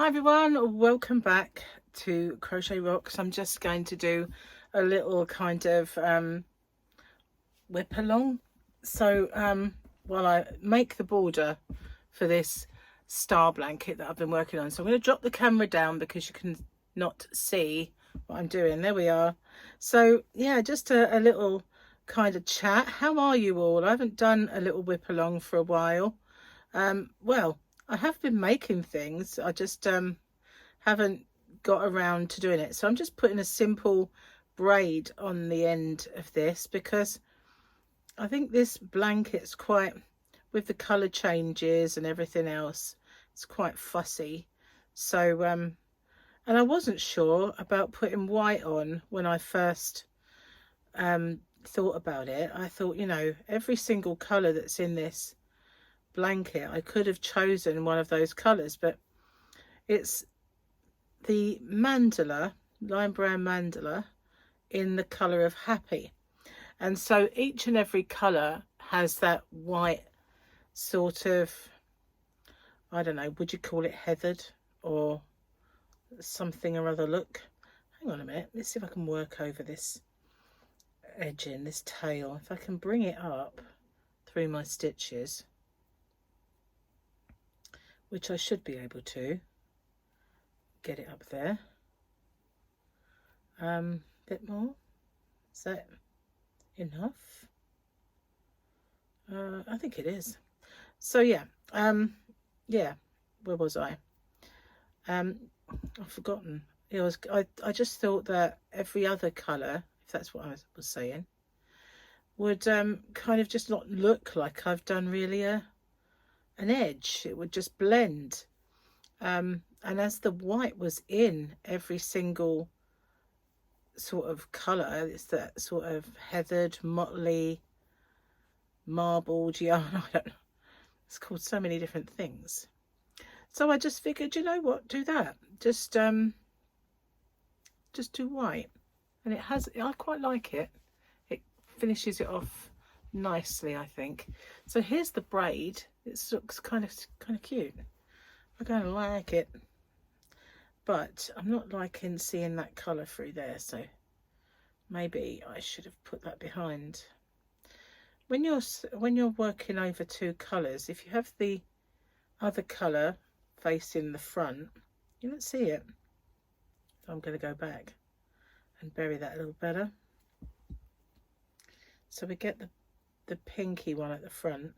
Hi everyone, welcome back to Crochet Rocks. I'm just going to do a little kind of whip along. So while I make the border for this star blanket that I've been working on. So I'm going to drop the camera down because you can not see what I'm doing. There we are. So yeah, just a little kind of chat. How are you all? I haven't done a little whip along for a while. Well, I have been making things. I just haven't got around to doing it. So I'm just putting a simple braid on the end of this because I think this blanket's quite, with the colour changes and everything else, it's quite fussy. So and I wasn't sure about putting white on when I first thought about it. I thought, you know, every single colour that's in this blanket, I could have chosen one of those colours, but it's the mandala, lime brown mandala, in the colour of happy. And so each and every colour has that white sort of, I don't know, would you call it heathered or something or other look? Hang on a minute, let's see if I can work over this edging, this tail. If I can bring it up through my stitches, which I should be able to get it up there. Bit more. Is that enough? I think it is. So yeah, yeah, where was I? I've forgotten. It was I just thought that every other colour, if that's what I was saying, would kind of just not look like I've done really an edge. It would just blend. And as the white was in every single sort of colour, it's that sort of heathered, motley, marbled yarn. I don't know. It's called so many different things. So I just figured, you know what, do that. Just do white. And it has, I quite like it. It finishes it off nicely, I think. So here's the braid. It looks kind of cute. I kind of like it. But I'm not liking seeing that colour through there, so maybe I should have put that behind. When you're working over two colours, if you have the other colour facing the front, you don't see it. So I'm going to go back and bury that a little better. So we get the pinky one at the front,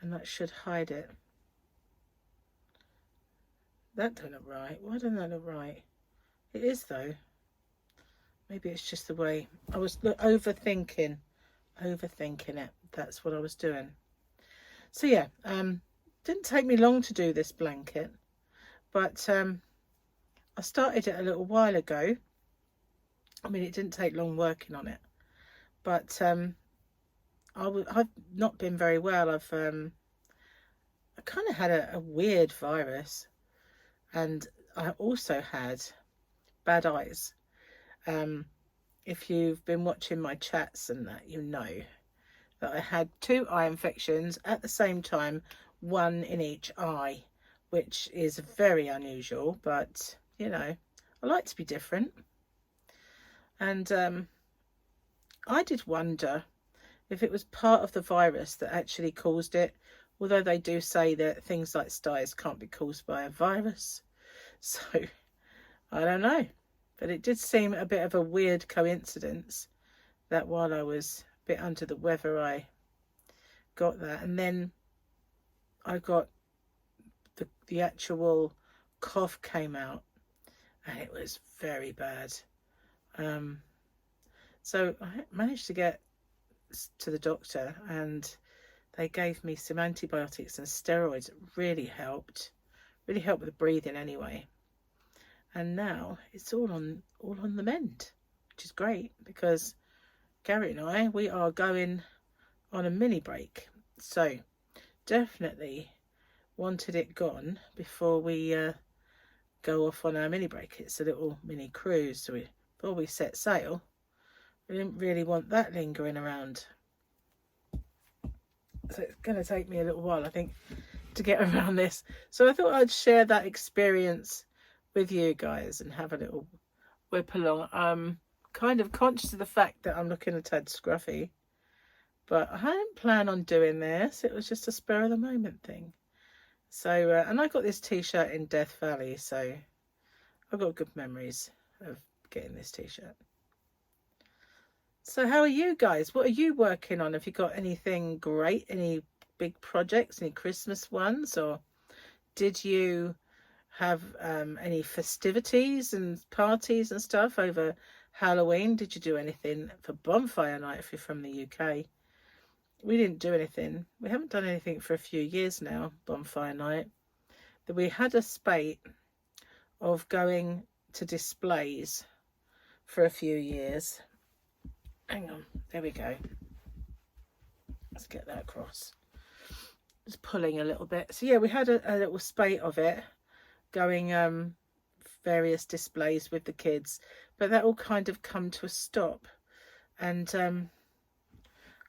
and that should hide it. That don't look right. Why doesn't that look right? It is though. Maybe it's just the way I was overthinking it. That's what I was doing. So yeah, didn't take me long to do this blanket, but I started it a little while ago. I mean, it didn't take long working on it, but I've not been very well. I kind of had a weird virus, and I also had bad eyes. If you've been watching my chats and that, you know that I had 2 eye infections at the same time, 1 in each eye, which is very unusual, but you know, I like to be different. And I did wonder if it was part of the virus that actually caused it, although they do say that things like styes can't be caused by a virus. So I don't know, but it did seem a bit of a weird coincidence that while I was a bit under the weather, I got that. And then I got the actual cough came out, and it was very bad. So I managed to get to the doctor, and they gave me some antibiotics and steroids. It really helped with the breathing anyway. And now it's all on the mend, which is great, because Gary and I, we are going on a mini break. So definitely wanted it gone before we go off on our mini break. It's a little mini cruise, so before we set sail, we didn't really want that lingering around. So it's going to take me a little while, I think, to get around this. So I thought I'd share that experience with you guys and have a little whip along. Kind of conscious of the fact that I'm looking a tad scruffy, but I hadn't planned on doing this. It was just a spur of the moment thing. So and I got this t-shirt in Death Valley, so I've got good memories of getting this t-shirt. So how are you guys? What are you working on? Have you got anything great? Any big projects? Any Christmas ones? Or did you have any festivities and parties and stuff over Halloween? Did you do anything for bonfire night if you're from the UK? We didn't do anything. We haven't done anything for a few years now, bonfire night. That we had a spate of going to displays for a few years. Hang on, there we go. Let's get that across. Just pulling a little bit. So yeah, we had a little spate of it going various displays with the kids, but that all kind of come to a stop. And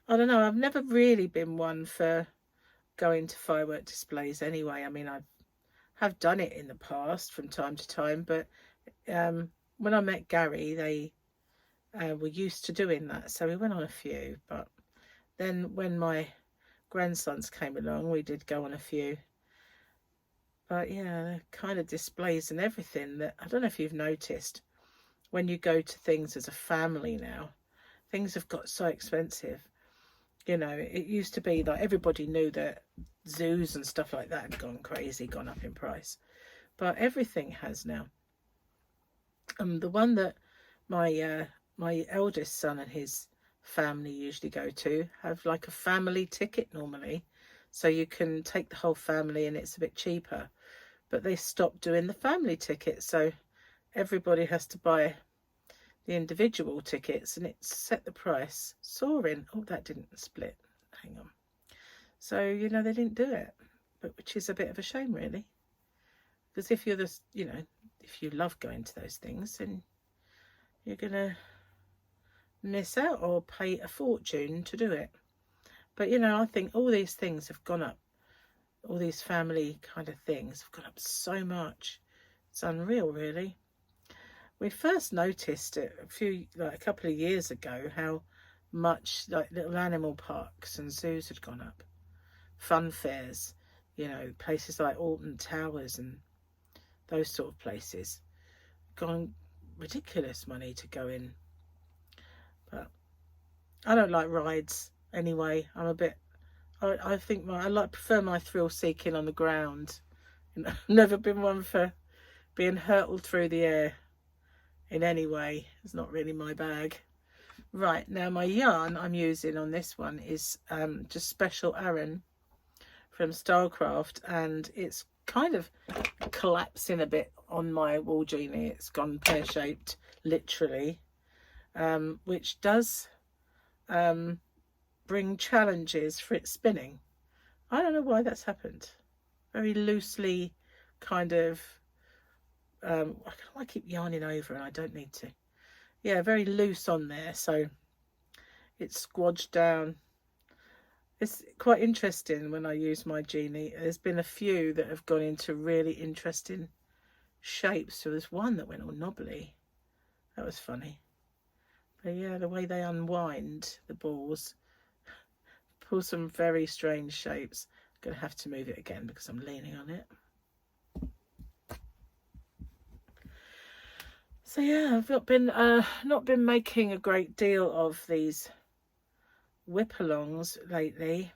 I don't know, I've never really been one for going to firework displays anyway. I mean, I have done it in the past from time to time, but when I met Gary, they were used to doing that, so we went on a few. But then when my grandsons came along, we did go on a few. But yeah, the kind of displays and everything that, I don't know if you've noticed, when you go to things as a family now, things have got so expensive. You know, it used to be like everybody knew that zoos and stuff like that had gone crazy, gone up in price. But everything has now. The one that my eldest son and his family usually go to have like a family ticket normally, so you can take the whole family and it's a bit cheaper. But they stopped doing the family ticket, so everybody has to buy the individual tickets, and it set the price soaring. Oh, that didn't split. Hang on. So, you know, they didn't do it, but which is a bit of a shame, really. Because if you're the, you know, if you love going to those things, then you're going to miss out or pay a fortune to do it. But, you know, I think all these things have gone up. All these family kind of things have gone up so much. It's unreal, really. We first noticed it a couple of years ago, how much like little animal parks and zoos had gone up. Fun fairs, you know, places like Alton Towers and those sort of places, gone ridiculous money to go in. But I don't like rides anyway. I'm a bit, I think I prefer my thrill seeking on the ground. I've never been one for being hurtled through the air in any way. It's not really my bag. Right, now my yarn I'm using on this one is just Special Aran from Stylecraft, and it's kind of collapsing a bit on my wool genie. It's gone pear-shaped, literally, which does bring challenges for its spinning. I don't know why that's happened. Very loosely kind of I keep yarning over and I don't need to. Yeah, very loose on there, so it's squodged down. It's quite interesting when I use my genie. There's been a few that have gone into really interesting shapes. So there's one that went all knobbly. That was funny. But yeah, the way they unwind the balls, pull some very strange shapes. I'm going to have to move it again because I'm leaning on it. So yeah, I've not been making a great deal of these WIP-alongs lately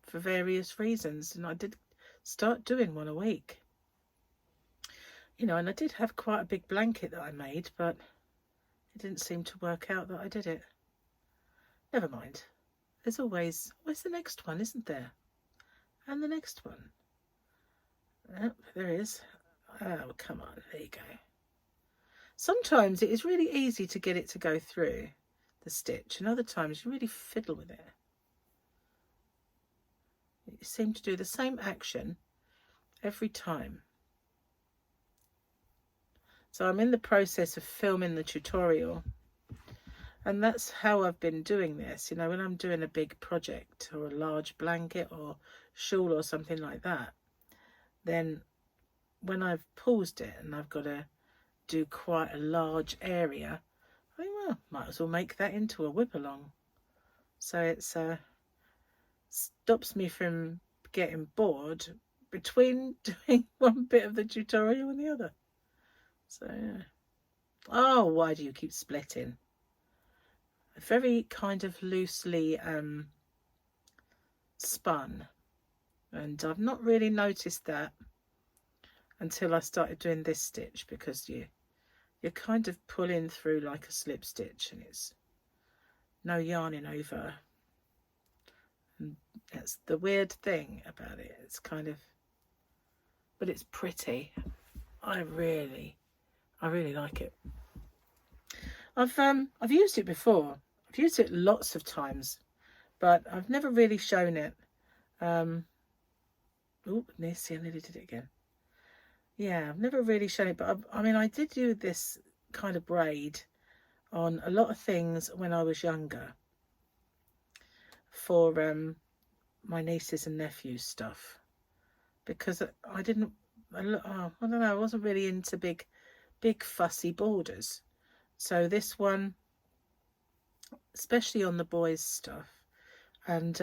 for various reasons, and I did start doing one a week. You know, and I did have quite a big blanket that I made, but it didn't seem to work out that I did it. Never mind. There's always the next one, isn't there? And the next one. Oh, there is. Oh, come on. There you go. Sometimes it is really easy to get it to go through the stitch, and other times you really fiddle with it. You seem to do the same action every time. So I'm in the process of filming the tutorial And that's how I've been doing this. You know, when I'm doing a big project or a large blanket or shawl or something like that, then when I've paused it and I've got to do quite a large area, I think, well, might as well make that into a whip-along. So it's stops me from getting bored between doing one bit of the tutorial and the other. So yeah. Oh, why do you keep splitting? Very kind of loosely spun, and I've not really noticed that until I started doing this stitch, because you're kind of pulling through like a slip stitch, and it's no yarning over. And that's the weird thing about it. It's kind of, but it's pretty. I really like it. I've used it before. I've used it lots of times, but I've never really shown it. Oh, see, I nearly did it again. Yeah, I've never really shown it, but I mean, I did do this kind of braid on a lot of things when I was younger for my nieces and nephews stuff, because I don't know, I wasn't really into big fussy borders. So this one, especially on the boys' stuff, and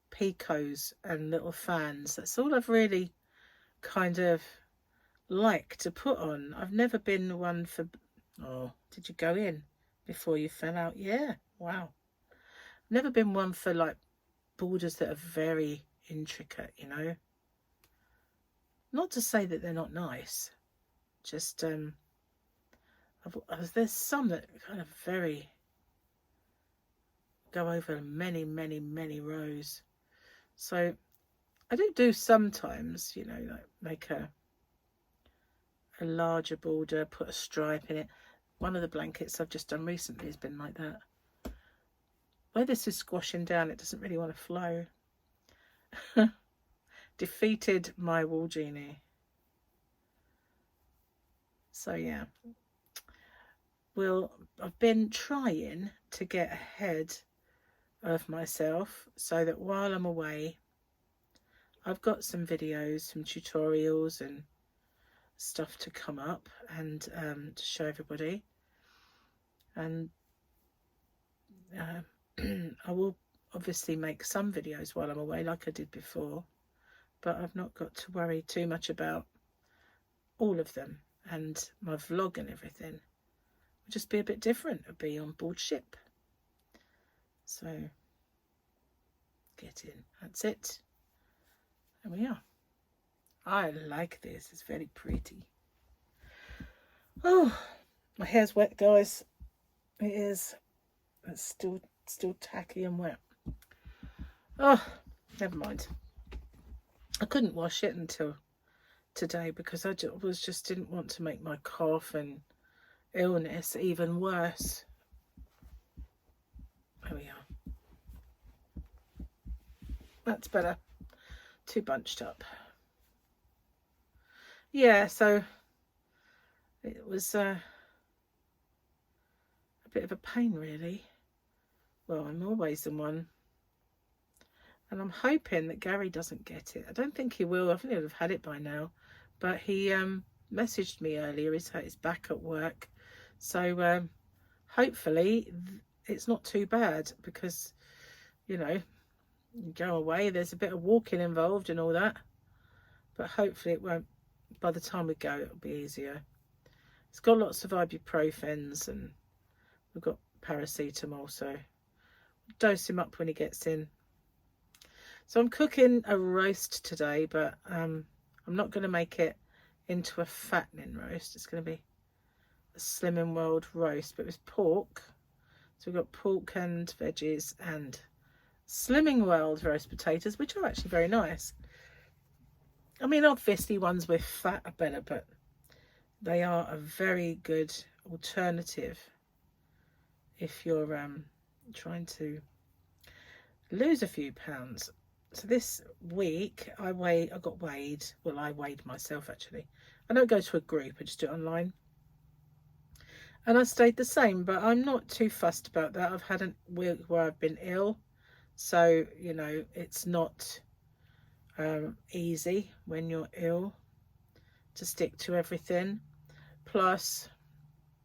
picots and little fans, that's all I've really kind of like to put on. I've never been one for, oh, did you go in before you fell out? Yeah, wow. Never been one for like borders that are very intricate, you know. Not to say that they're not nice, just there's some that kind of very go over many rows. So I do sometimes, you know, like make a larger border, put a stripe in it. One of the blankets I've just done recently has been like that. Where this is squashing down, it doesn't really want to flow. Defeated my wool genie. So yeah, I've been trying to get ahead of myself so that while I'm away, I've got some videos, some tutorials and stuff to come up and to show everybody. And I will obviously make some videos while I'm away like I did before, but I've not got to worry too much about all of them, and my vlog and everything will just be a bit different. It'll be on board ship. So get in. That's it. There we are. I like this. It's very pretty. Oh, my hair's wet, guys. It is. It's still tacky and wet. Oh, never mind. I couldn't wash it until today because I just didn't want to make my cough and illness even worse. There we are. That's better. Too bunched up. Yeah, so it was a bit of a pain, really. Well, I'm always in one. And I'm hoping that Gary doesn't get it. I don't think he will. I think he'll have had it by now. But he messaged me earlier. He's back at work. So hopefully it's not too bad, because, you know, you go away, there's a bit of walking involved and all that. But hopefully it won't. By the time we go, it'll be easier. It's got lots of ibuprofens and we've got paracetamol, so we'll dose him up when he gets in. So I'm cooking a roast today, but I'm not going to make it into a fattening roast. It's going to be a Slimming World roast, but with pork. So we've got pork and veggies and Slimming World roast potatoes, which are actually very nice. I mean, obviously ones with fat are better, but they are a very good alternative if you're trying to lose a few pounds. So this week I got weighed. Well, I weighed myself actually. I don't go to a group, I just do it online. and I stayed the same, but I'm not too fussed about that. I've had a week where I've been ill, so you know it's not easy when you're ill to stick to everything. Plus,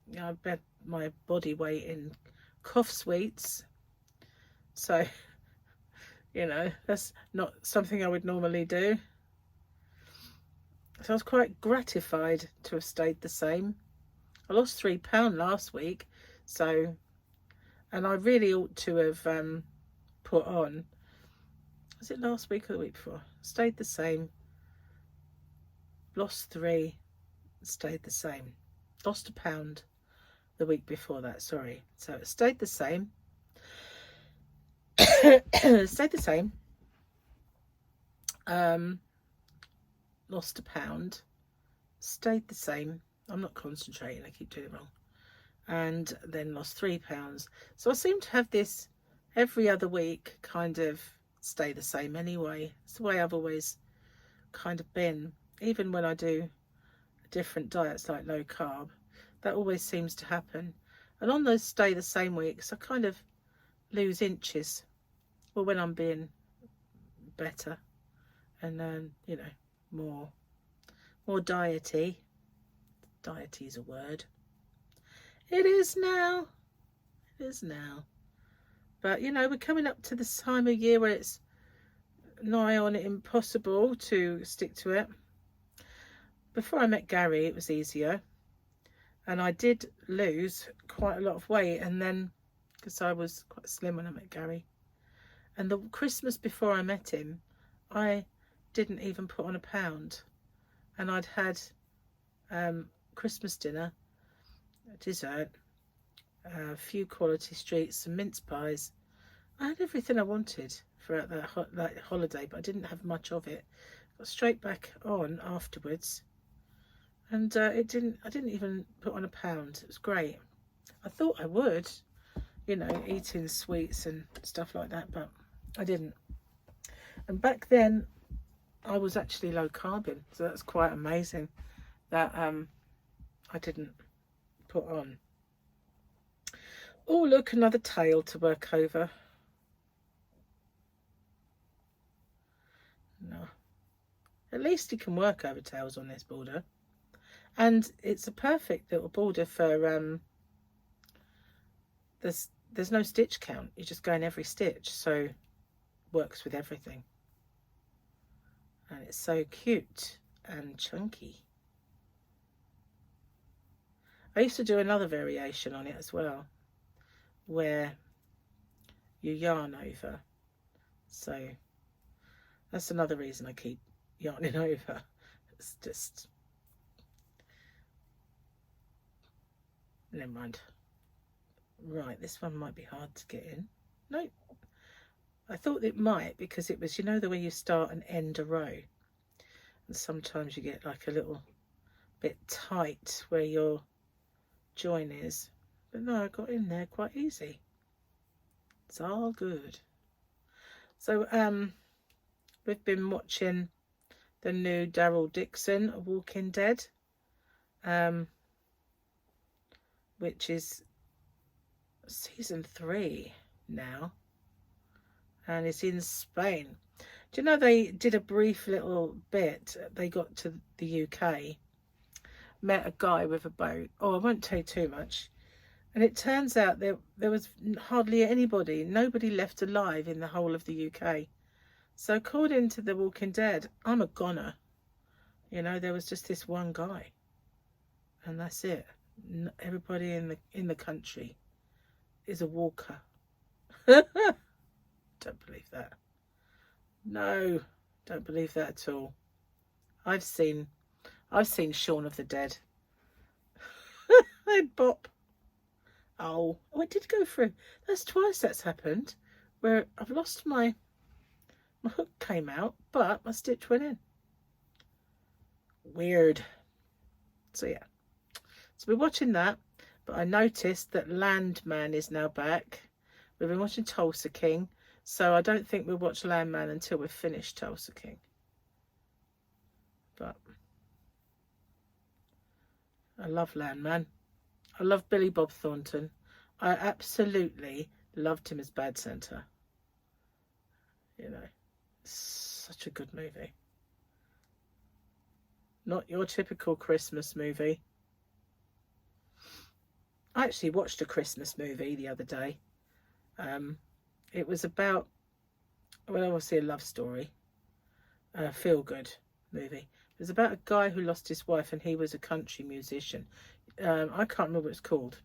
you know, I bet my body weight in cough sweets, so you know that's not something I would normally do. So I was quite gratified to have stayed the same. I lost £3 last week, so, and I really ought to have put on, was it last week or the week before? Stayed the same, lost 3, stayed the same, lost £1 the week before that, sorry. So it stayed the same, stayed the same, lost £1, stayed the same. I'm not concentrating, I keep doing it wrong. And then lost £3. So I seem to have this every other week kind of stay the same anyway. It's the way I've always kind of been. Even when I do different diets like low carb, that always seems to happen. And on those stay the same weeks, I kind of lose inches. Well, when I'm being better and you know, more diety. Diety is a word. It is now. It is now. But, you know, we're coming up to this time of year where it's nigh on impossible to stick to it. Before I met Gary, it was easier. And I did lose quite a lot of weight. And then, because I was quite slim when I met Gary. And the Christmas before I met him, I didn't even put on £1. And I'd had Christmas dinner, dessert, a few quality streets, some mince pies. I had everything I wanted throughout that holiday, but I didn't have much of it. Got straight back on afterwards, and I didn't even put on £1. It was great. I thought I would, you know, eating sweets and stuff like that, but I didn't. And back then, I was actually low carbing, so that's quite amazing that I didn't put on. Oh, look, another tail to work over. No. At least you can work over tails on this border. And it's a perfect little border for, there's no stitch count. You just go in every stitch, so works with everything. And it's so cute and chunky. I used to do another variation on it as well, where you yarn over. So that's another reason I keep yarning over. It's just, never mind. Right, this one might be hard to get in. Nope. I thought it might, because it was, you know, the way you start and end a row. And sometimes you get like a little bit tight where your join is. But no, I got in there quite easy. It's all good. So we've been watching the new Daryl Dixon, Walking Dead, which is season 3 now, and it's in Spain. Do you know they did a brief little bit? They got to the UK, met a guy with a boat. Oh, I won't tell you too much. And it turns out there was hardly anybody, nobody left alive in the whole of the UK. So according to The Walking Dead, I'm a goner. You know, there was just this one guy, and that's it. Everybody in the country is a walker. Don't believe that. No, don't believe that at all. I've seen Shaun of the Dead. I'd bop. Oh, I did go through. That's twice that's happened, where I've lost my hook came out, but my stitch went in. Weird. So yeah, so we're watching that, but I noticed that Landman is now back. We've been watching Tulsa King, so I don't think we'll watch Landman until we've finished Tulsa King. But I love Landman. I love Billy Bob Thornton. I absolutely loved him as Bad Santa. You know, such a good movie. Not your typical Christmas movie. I actually watched a Christmas movie the other day. It was about, well, obviously a love story, a feel-good movie. It was about a guy who lost his wife, and he was a country musician. I can't remember what it's called,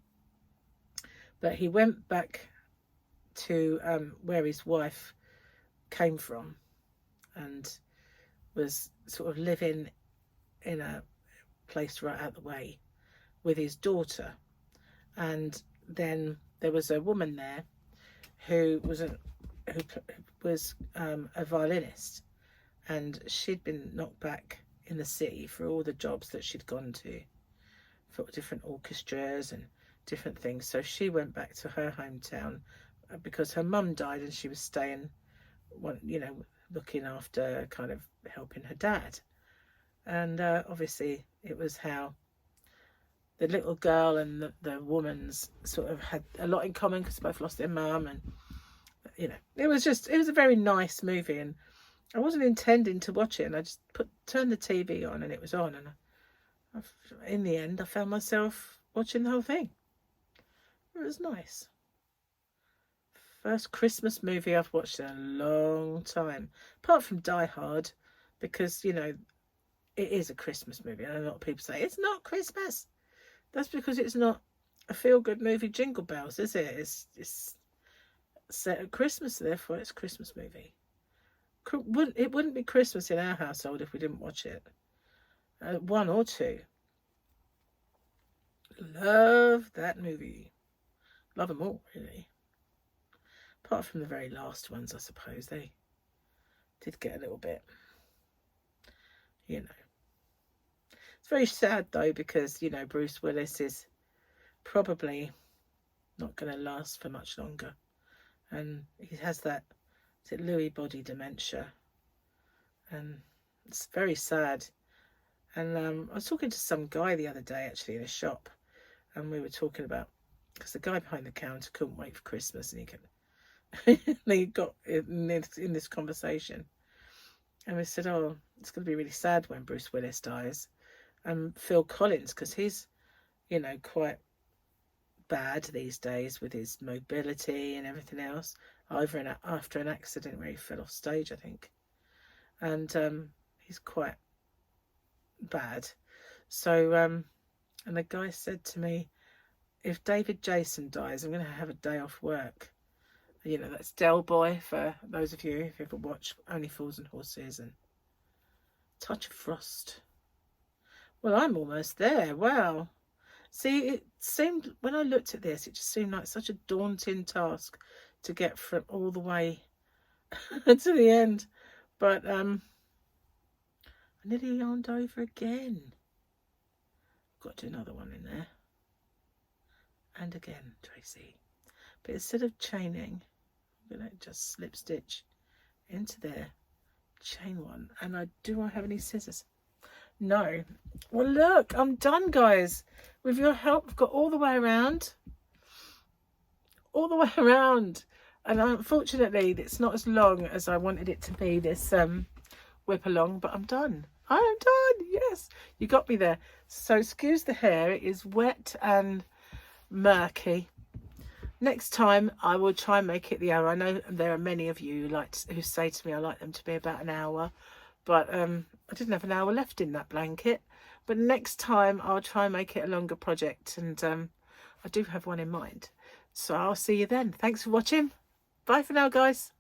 but he went back to where his wife came from, and was sort of living in a place right out the way with his daughter. And then there was a woman there who was a violinist, and she'd been knocked back in the city for all the jobs that she'd gone to for different orchestras and different things. So she went back to her hometown because her mum died, and she was staying, you know, looking after, kind of helping her dad. And obviously it was how the little girl and the woman's sort of had a lot in common, because they both lost their mum. And you know, it was a very nice movie, and I wasn't intending to watch it, and I just turned the TV on, and it was on, and in the end I found myself watching the whole thing. It was nice. First Christmas movie I've watched in a long time, apart from Die Hard, because, you know, it is a Christmas movie, and a lot of people say it's not Christmas. That's because it's not a feel-good movie. Jingle Bells, is it? It's set at Christmas, therefore it's a Christmas movie. It wouldn't be Christmas in our household if we didn't watch it. One or two. Love that movie. Love them all, really. Apart from the very last ones, I suppose. They did get a little bit, you know. It's very sad, though, because, you know, Bruce Willis is probably not going to last for much longer. And he has that, is it Lewy body dementia? And it's very sad. And I was talking to some guy the other day, actually, in a shop. And we were talking about, because the guy behind the counter couldn't wait for Christmas, and he got in this conversation. And we said, oh, it's going to be really sad when Bruce Willis dies. And Phil Collins, because he's, you know, quite bad these days with his mobility and everything else, after an accident where he fell off stage, I think. And he's quite bad. So, and the guy said to me, if David Jason dies, I'm going to have a day off work. You know, that's Del Boy, for those of you if you ever watch Only Fools and Horses and Touch of Frost. Well, I'm almost there. Wow. See, it seemed, when I looked at this, it just seemed like such a daunting task to get from all the way to the end. But I nearly yarned over again. Got to do another one in there. And again, Tracy. But instead of chaining, I'm going to just slip stitch into there, chain one. And do I have any scissors? No. Well, look, I'm done, guys. With your help, I've got all the way around. All the way around. And unfortunately, it's not as long as I wanted it to be, this Whip-along, but I'm done. I am done. Yes, you got me there. So excuse the hair. It is wet and murky. Next time I will try and make it the hour. I know there are many of you who say to me I like them to be about an hour, but I didn't have an hour left in that blanket. But next time I'll try and make it a longer project, and I do have one in mind. So I'll see you then. Thanks for watching. Bye for now, guys.